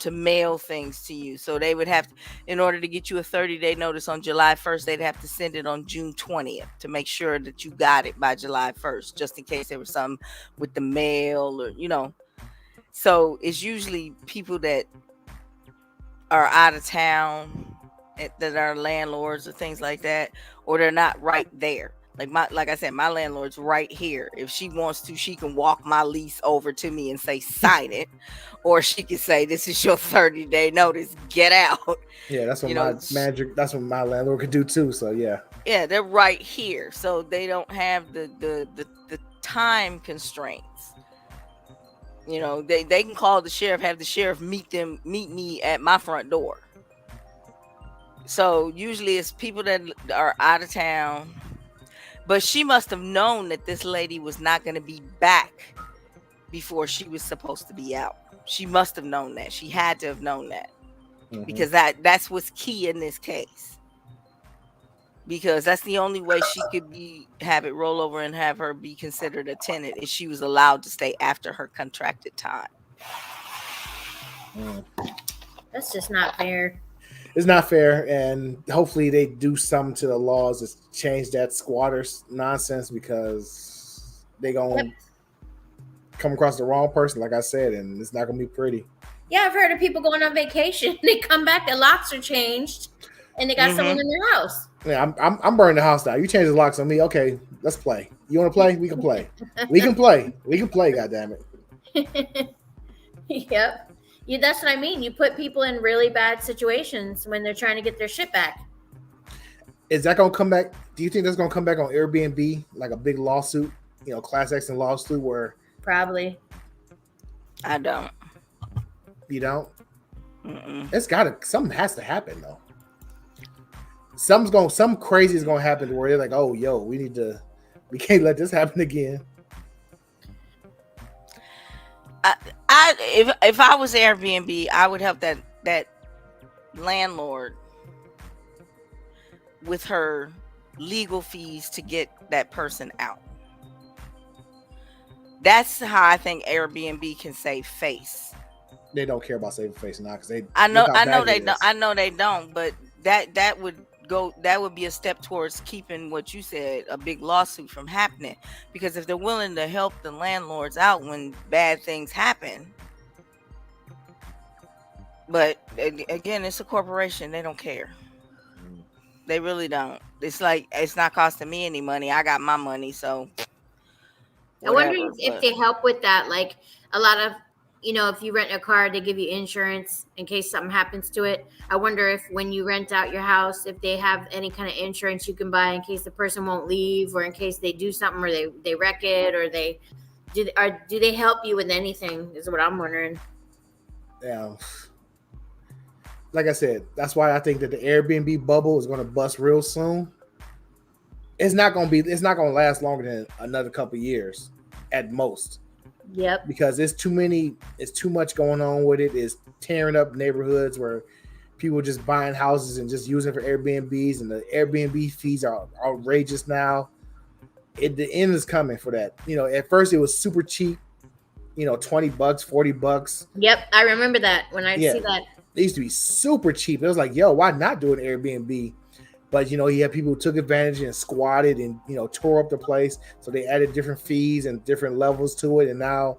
to mail things to you. So they would have, in order to get you a 30-day notice on July 1st, they'd have to send it on June 20th to make sure that you got it by July 1st, just in case there was something with the mail or, So it's usually people that are out of town, that are landlords or things like that, or they're not right there. Like I said, my landlord's right here. If she wants to, she can walk my lease over to me and say, sign it. Or she can say, this is your 30-day notice. Get out. Yeah, that's what that's what my landlord could do too. So yeah. Yeah, they're right here. So they don't have the time constraints. They can call the sheriff, have the sheriff meet me at my front door. So usually it's people that are out of town. But she must have known that this lady was not going to be back before she was supposed to be out. She must have known that. She had to have known that. Mm-hmm. Because that's what's key in this case. Because that's the only way she could have it roll over and have her be considered a tenant, if she was allowed to stay after her contracted time. That's just not fair. It's not fair, and hopefully they do something to the laws to change that squatters nonsense, because they're going to come across the wrong person, like I said, and it's not going to be pretty. Yeah, I've heard of people going on vacation. They come back, the locks are changed, and they got someone in their house. Yeah, I'm burning the house down. You change the locks on me. Okay, let's play. You want to play? We can play. We can play. We can play, goddammit. Yep. Yeah, that's what I mean. You put people in really bad situations when they're trying to get their shit back. Is that going to come back? Do you think that's going to come back on Airbnb, like a big lawsuit, class action lawsuit where? Probably. I don't. You don't? Mm-mm. Something has to happen though. Something crazy is going to happen where they're like, oh, yo, we can't let this happen again. If I was Airbnb, I would help that landlord with her legal fees to get that person out. That's how I think Airbnb can save face. They don't care about saving face now, because I know they don't, but that would be a step towards keeping what you said, a big lawsuit, from happening. Because if they're willing to help the landlords out when bad things happen, but again, it's a corporation, they don't care. They really don't. It's like, it's not costing me any money. I got my money, so whatever. I wonder if they help with that. Like a lot of, if you rent a car, they give you insurance in case something happens to it. I wonder if when you rent out your house, if they have any kind of insurance you can buy in case the person won't leave, or in case they do something, or they wreck it, or do they help you with anything, is what I'm wondering. Yeah. Like I said, that's why I think that the Airbnb bubble is going to bust real soon. It's not going to last longer than another couple years at most. Yep. Because it's too much going on with it. It's tearing up neighborhoods where people are just buying houses and just using it for Airbnbs, and the Airbnb fees are outrageous now. The end is coming for that. At first it was super cheap. $20, $40. Yep, I remember that when I Yeah. see that. It used to be super cheap. It was like, yo, why not do an Airbnb? But you had people who took advantage and squatted and tore up the place. So they added different fees and different levels to it, and now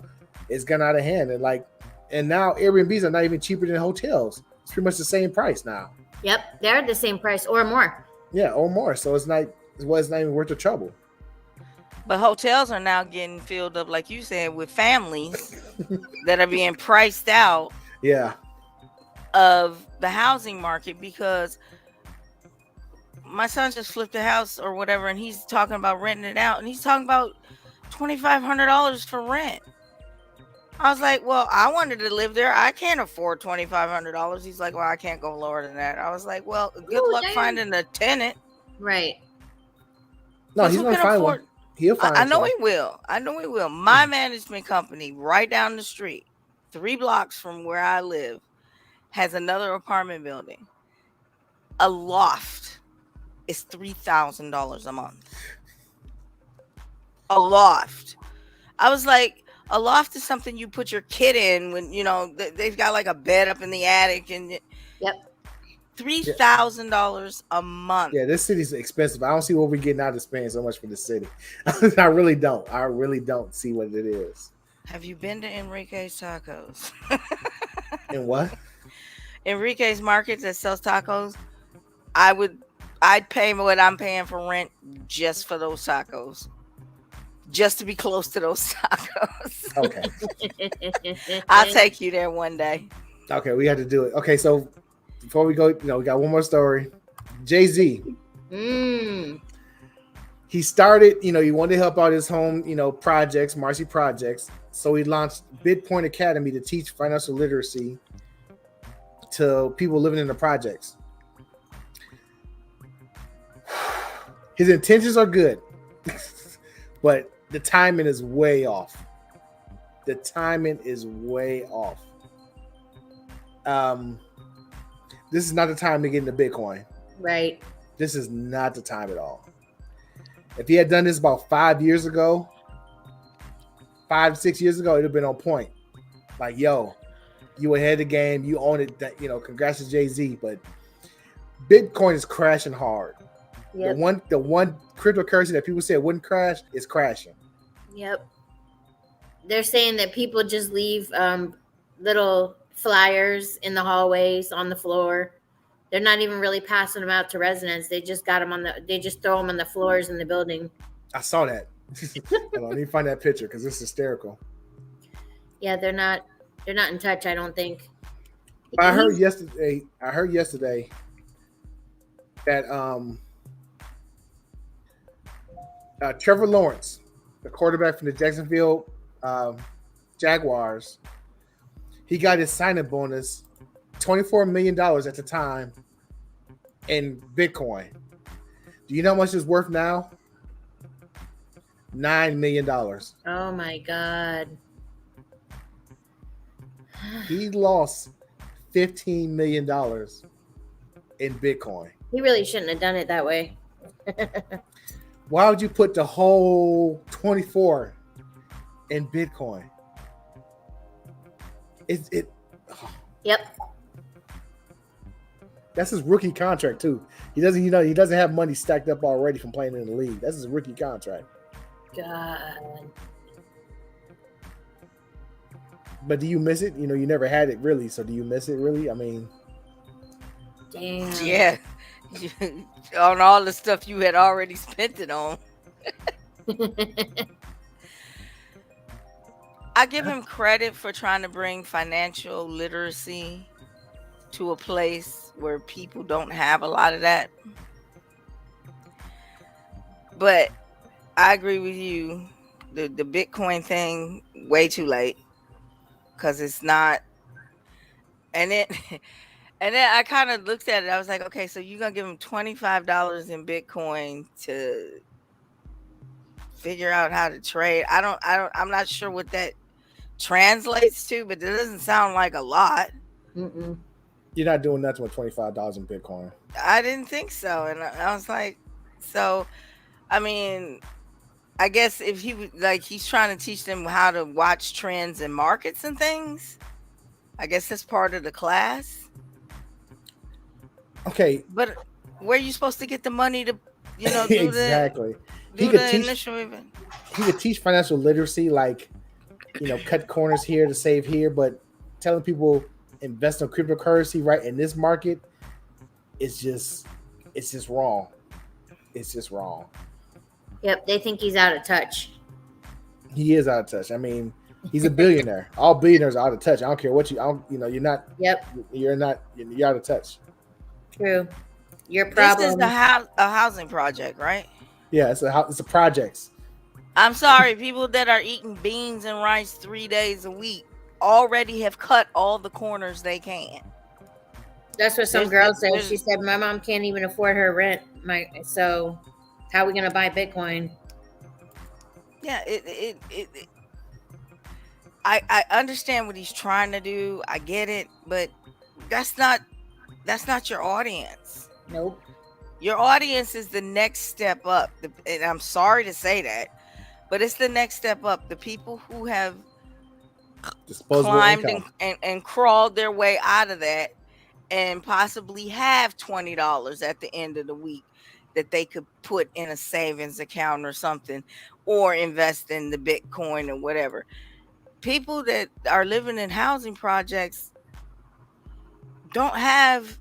it's gone out of hand. And now Airbnbs are not even cheaper than hotels. It's pretty much the same price now. Yep, they're the same price or more. Yeah, or more. So it's not even worth the trouble. But hotels are now getting filled up, like you said, with families that are being priced out. Yeah. Of the housing market, because my son just flipped a house or whatever, and he's talking about renting it out, and he's talking about $2,500 for rent. I was like, well, I wanted to live there. I can't afford $2,500. He's like, well, I can't go lower than that. I was like, well, good luck finding a tenant. Right. No, he's gonna find one. He'll find. I know he will. I know he will. My management company right down the street, 3 blocks from where I live, has another apartment building. A loft is $3,000 a month. A loft. I was like, a loft is something you put your kid in when they've got like a bed up in the attic, and yep, $3,000 a month. Yeah, this city's expensive. I don't see what we're getting out of spending so much for the city. I really don't. I really don't see what it is. Have you been to Enrique's Tacos? And what? Enrique's Market that sells tacos. I'd pay what I'm paying for rent just for those tacos. Just to be close to those tacos. Okay. I'll take you there one day. Okay, we had to do it. Okay, so before we go, we got one more story. Jay-Z. He started, he wanted to help out his home, projects, Marcy projects. So he launched Bitcoin Academy to teach financial literacy to people living in the projects. His intentions are good, but the timing is way off. The timing is way off. This is not the time to get into Bitcoin. Right. This is not the time at all. If he had done this about 5 years ago, 6 years ago, it'd have been on point. Like, yo, you ahead of the game, you own it. That congrats to Jay-Z. But Bitcoin is crashing hard. Yep. The one cryptocurrency that people said wouldn't crash is crashing. Yep. They're saying that people just leave little flyers in the hallways on the floor. They're not even really passing them out to residents. They just got them they just throw them on the floors in the building. I saw that. Hold on, let me find that picture because it's hysterical. Yeah, they're not in touch, I don't think. I heard yesterday that Trevor Lawrence, the quarterback from the Jacksonville Jaguars, he got his signing bonus, $24 million at the time, in Bitcoin. Do you know how much it's worth now? $9 million. Oh my God. He lost $15 million in Bitcoin. He really shouldn't have done it that way. Why would you put the whole 24 in Bitcoin? Yep. That's his rookie contract too. He doesn't have money stacked up already from playing in the league. That's his rookie contract. God. But do you miss it? You never had it really. So do you miss it really? I mean, damn. Yeah. On all the stuff you had already spent it on. I give him credit for trying to bring financial literacy to a place where people don't have a lot of that. But I agree with you. The Bitcoin thing, way too late. Because it's not. And then I kind of looked at it. I was like, okay, so you're going to give him $25 in Bitcoin to figure out how to trade. I'm not sure what that translates to, but it doesn't sound like a lot. Mm-mm. You're not doing nothing with $25 in Bitcoin. I didn't think so. And I was like, so, I mean, I guess if he would like, he's trying to teach them how to watch trends and markets and things. I guess that's part of the class. Okay, But where are you supposed to get the money to, do exactly. the initial event? He could teach financial literacy, like cut corners here to save here, but telling people invest in cryptocurrency right in this market is just wrong. It's just wrong. Yep, they think he's out of touch. He is out of touch. I mean, he's a billionaire. All billionaires are out of touch. I don't care what you're not. Yep. You're out of touch. True. Your problem. This is a housing project, right? Yeah, it's a projects. I'm sorry, people that are eating beans and rice 3 days a week already have cut all the corners they can. That's what some girl said. She said, "My mom can't even afford her rent. So how are we gonna buy Bitcoin?" Yeah, I understand what he's trying to do. I get it, but that's not your audience. Nope. Your audience is the next step up. And I'm sorry to say that, but it's the next step up. The people who have climbed and crawled their way out of that and possibly have $20 at the end of the week that they could put in a savings account or something, or invest in the Bitcoin or whatever. People that are living in housing projects don't have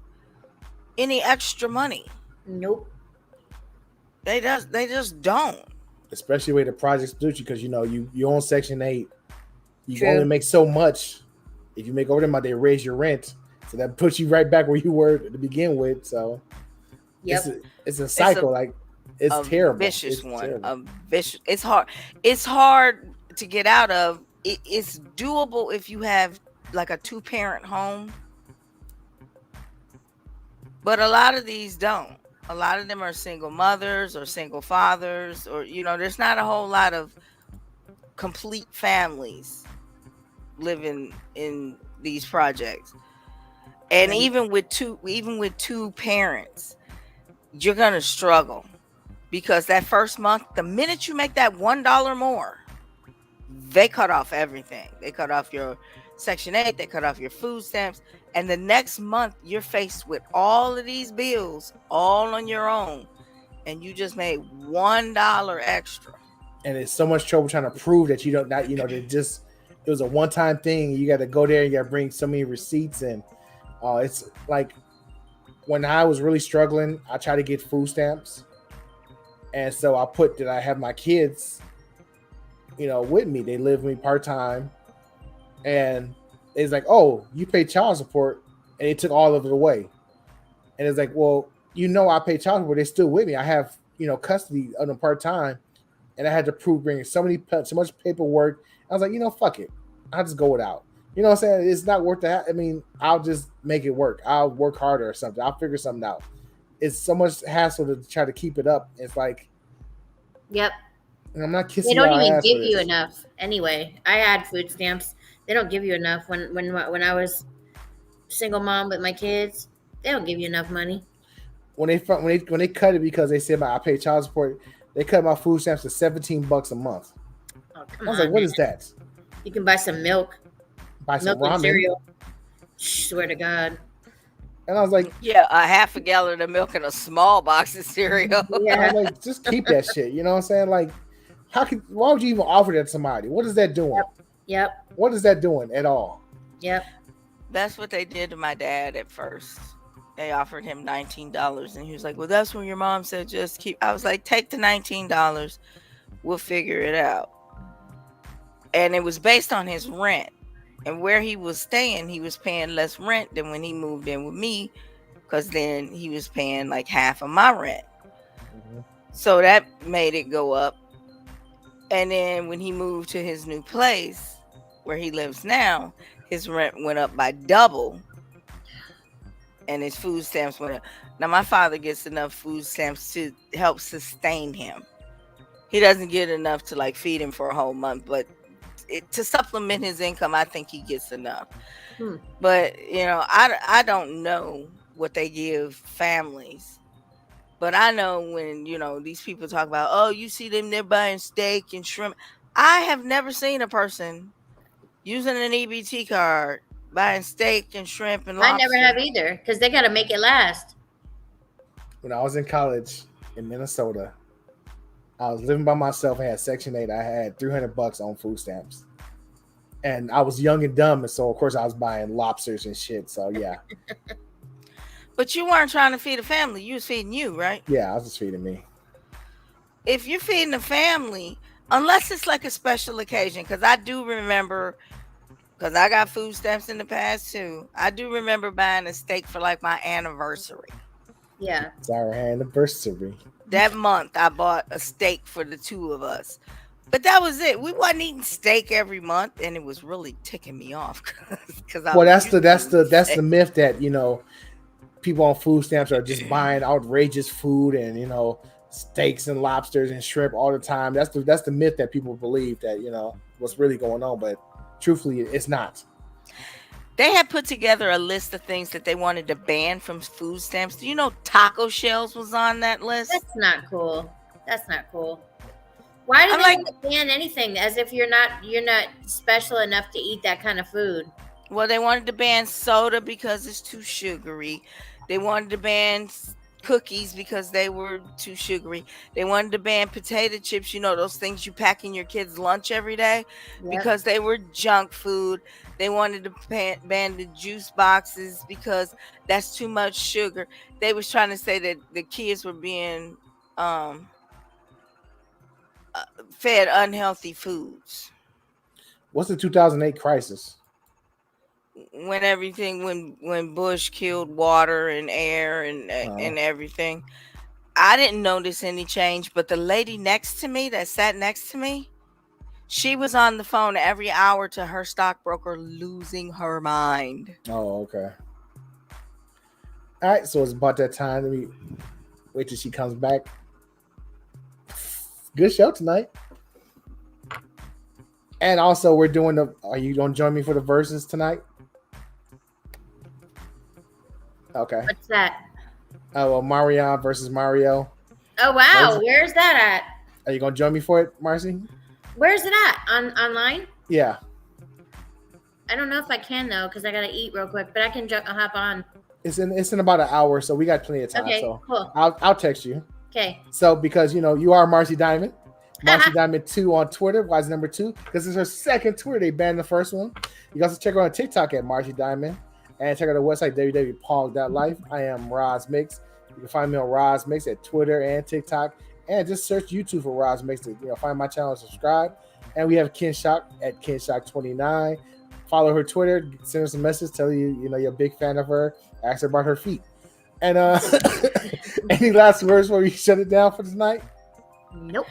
any extra money. Nope. They just don't. Especially where the projects do you, because you own Section 8. You True. only make so much. If you make over them, they raise your rent, so that puts you right back where you were to begin with. So, yep, it's a cycle. It's terrible. Vicious one. Terrible. It's hard. It's hard to get out of. It's doable if you have like a 2-parent home, but a lot of these don't. A lot of them are single mothers or single fathers, or there's not a whole lot of complete families living in these projects. And even with two parents, you're gonna struggle, because that first month, the minute you make that $1 more, they cut off everything. They cut off your Section 8, they cut off your food stamps, and the next month you're faced with all of these bills all on your own, and you just made $1 extra. And it's so much trouble trying to prove that it was a one-time thing. You got to go there and you got to bring so many receipts, and it's like when I was really struggling, I tried to get food stamps, and so I put that I have my kids with me. They live with me part-time, and it's like, oh, you pay child support, and they took all of it away. And it's like, well, I pay child support, they're still with me. I have custody of them part-time, and I had to bringing so much paperwork. I was like, fuck it, I'll just go without. You know what I'm saying? It's not worth that. I mean, I'll just make it work. I'll work harder or something. I'll figure something out. It's so much hassle to try to keep it up. It's like, yep. And I'm not kissing. They don't even give you enough. Anyway, I had food stamps. They don't give you enough. When I was single mom with my kids, they don't give you enough money. When they cut it, because they said I pay child support, they cut my food stamps to $17 a month. Oh, I was like, what is that? You can buy some milk. Buy some milk ramen. And cereal. Swear to God. And I was like, yeah, a half a gallon of milk and a small box of cereal. Yeah. I was like, just keep that shit. You know what I'm saying? Like, why would you even offer that to somebody? What is that doing? Yep. What is that doing at all? Yep. That's what they did to my dad at first. They offered him $19, and he was like, well, that's when your mom said just keep. I was like, take the $19. We'll figure it out. And it was based on his rent. And where he was staying, he was paying less rent than when he moved in with me, because then he was paying like half of my rent. Mm-hmm. So that made it go up. And then when he moved to his new place where he lives now, his rent went up by double, and his food stamps went up. Now my father gets enough food stamps to help sustain him. He doesn't get enough to like feed him for a whole month, but to supplement his income, I think he gets enough. But I don't know what they give families But I know when, these people talk about, oh, you see them, they're buying steak and shrimp. I have never seen a person using an EBT card buying steak and shrimp and I never have lobster. either because they got to make it last. When I was in college in Minnesota, I was living by myself. I had Section 8. I had $300 on food stamps. And I was young and dumb. And so, of course, I was buying lobsters and shit. So, yeah. But you weren't trying to feed a family. You was feeding you, right? Yeah, I was just feeding me. If you're feeding a family, unless it's like a special occasion, because I do remember, because I got food stamps in the past too. I do remember buying a steak for like my anniversary. Yeah. It's our anniversary. That month, I bought a steak for the two of us. But that was it. We wasn't eating steak every month, and it was really ticking me off. Well, that's the myth that people on food stamps are just buying outrageous food and steaks and lobsters and shrimp all the time. That's the myth that people believe that what's really going on, but truthfully, it's not. They had put together a list of things that they wanted to ban from food stamps. Do you know taco shells was on that list? That's not cool. That's not cool. Why do they want to ban anything as if you're not special enough to eat that kind of food? Well, they wanted to ban soda because it's too sugary. They wanted to ban cookies because they were too sugary. They wanted to ban potato chips, those things you pack in your kids' lunch every day, because they were junk food. They wanted to ban the juice boxes because that's too much sugar. They was trying to say that the kids were being fed unhealthy foods. What's the 2008 crisis? When Bush killed water and air and everything. I didn't notice any change, but the lady next to me that sat next to me, she was on the phone every hour to her stockbroker, losing her mind. Oh, okay. All right, so it's about that time. Let me wait till she comes back. Good show tonight. And also, we're doing are you going to join me for the verses tonight? Okay. What's that? Oh, well, Marion versus Mario. Oh, wow. Where's that at? Are you going to join me for it, Marcy? Where's it at? Online? Yeah. I don't know if I can, though, because I got to eat real quick, but I can hop on. It's in about an hour, so we got plenty of time. Okay, so cool. I'll text you. Okay. So because you are Marcy Diamond, Marcy Diamond 2 on Twitter. Why is number 2? Because it's her second Twitter. They banned the first one. You can also check her on TikTok at Marcy Diamond, and check out the website www.pog.life. I am Roz Mixx. You can find me on Roz Mixx at Twitter and TikTok, and just search YouTube for Roz Mixx to find my channel and subscribe. And we have Kinshok at Kinshok29. Follow her Twitter. Send her some message. Tell you're a big fan of her. Ask her about her feet. And any last words before we shut it down for tonight? Nope.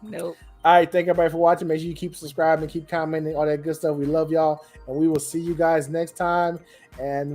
Nope. All right, thank everybody for watching. Make sure you keep subscribing, keep commenting, all that good stuff. We love y'all, and we will see you guys next time. And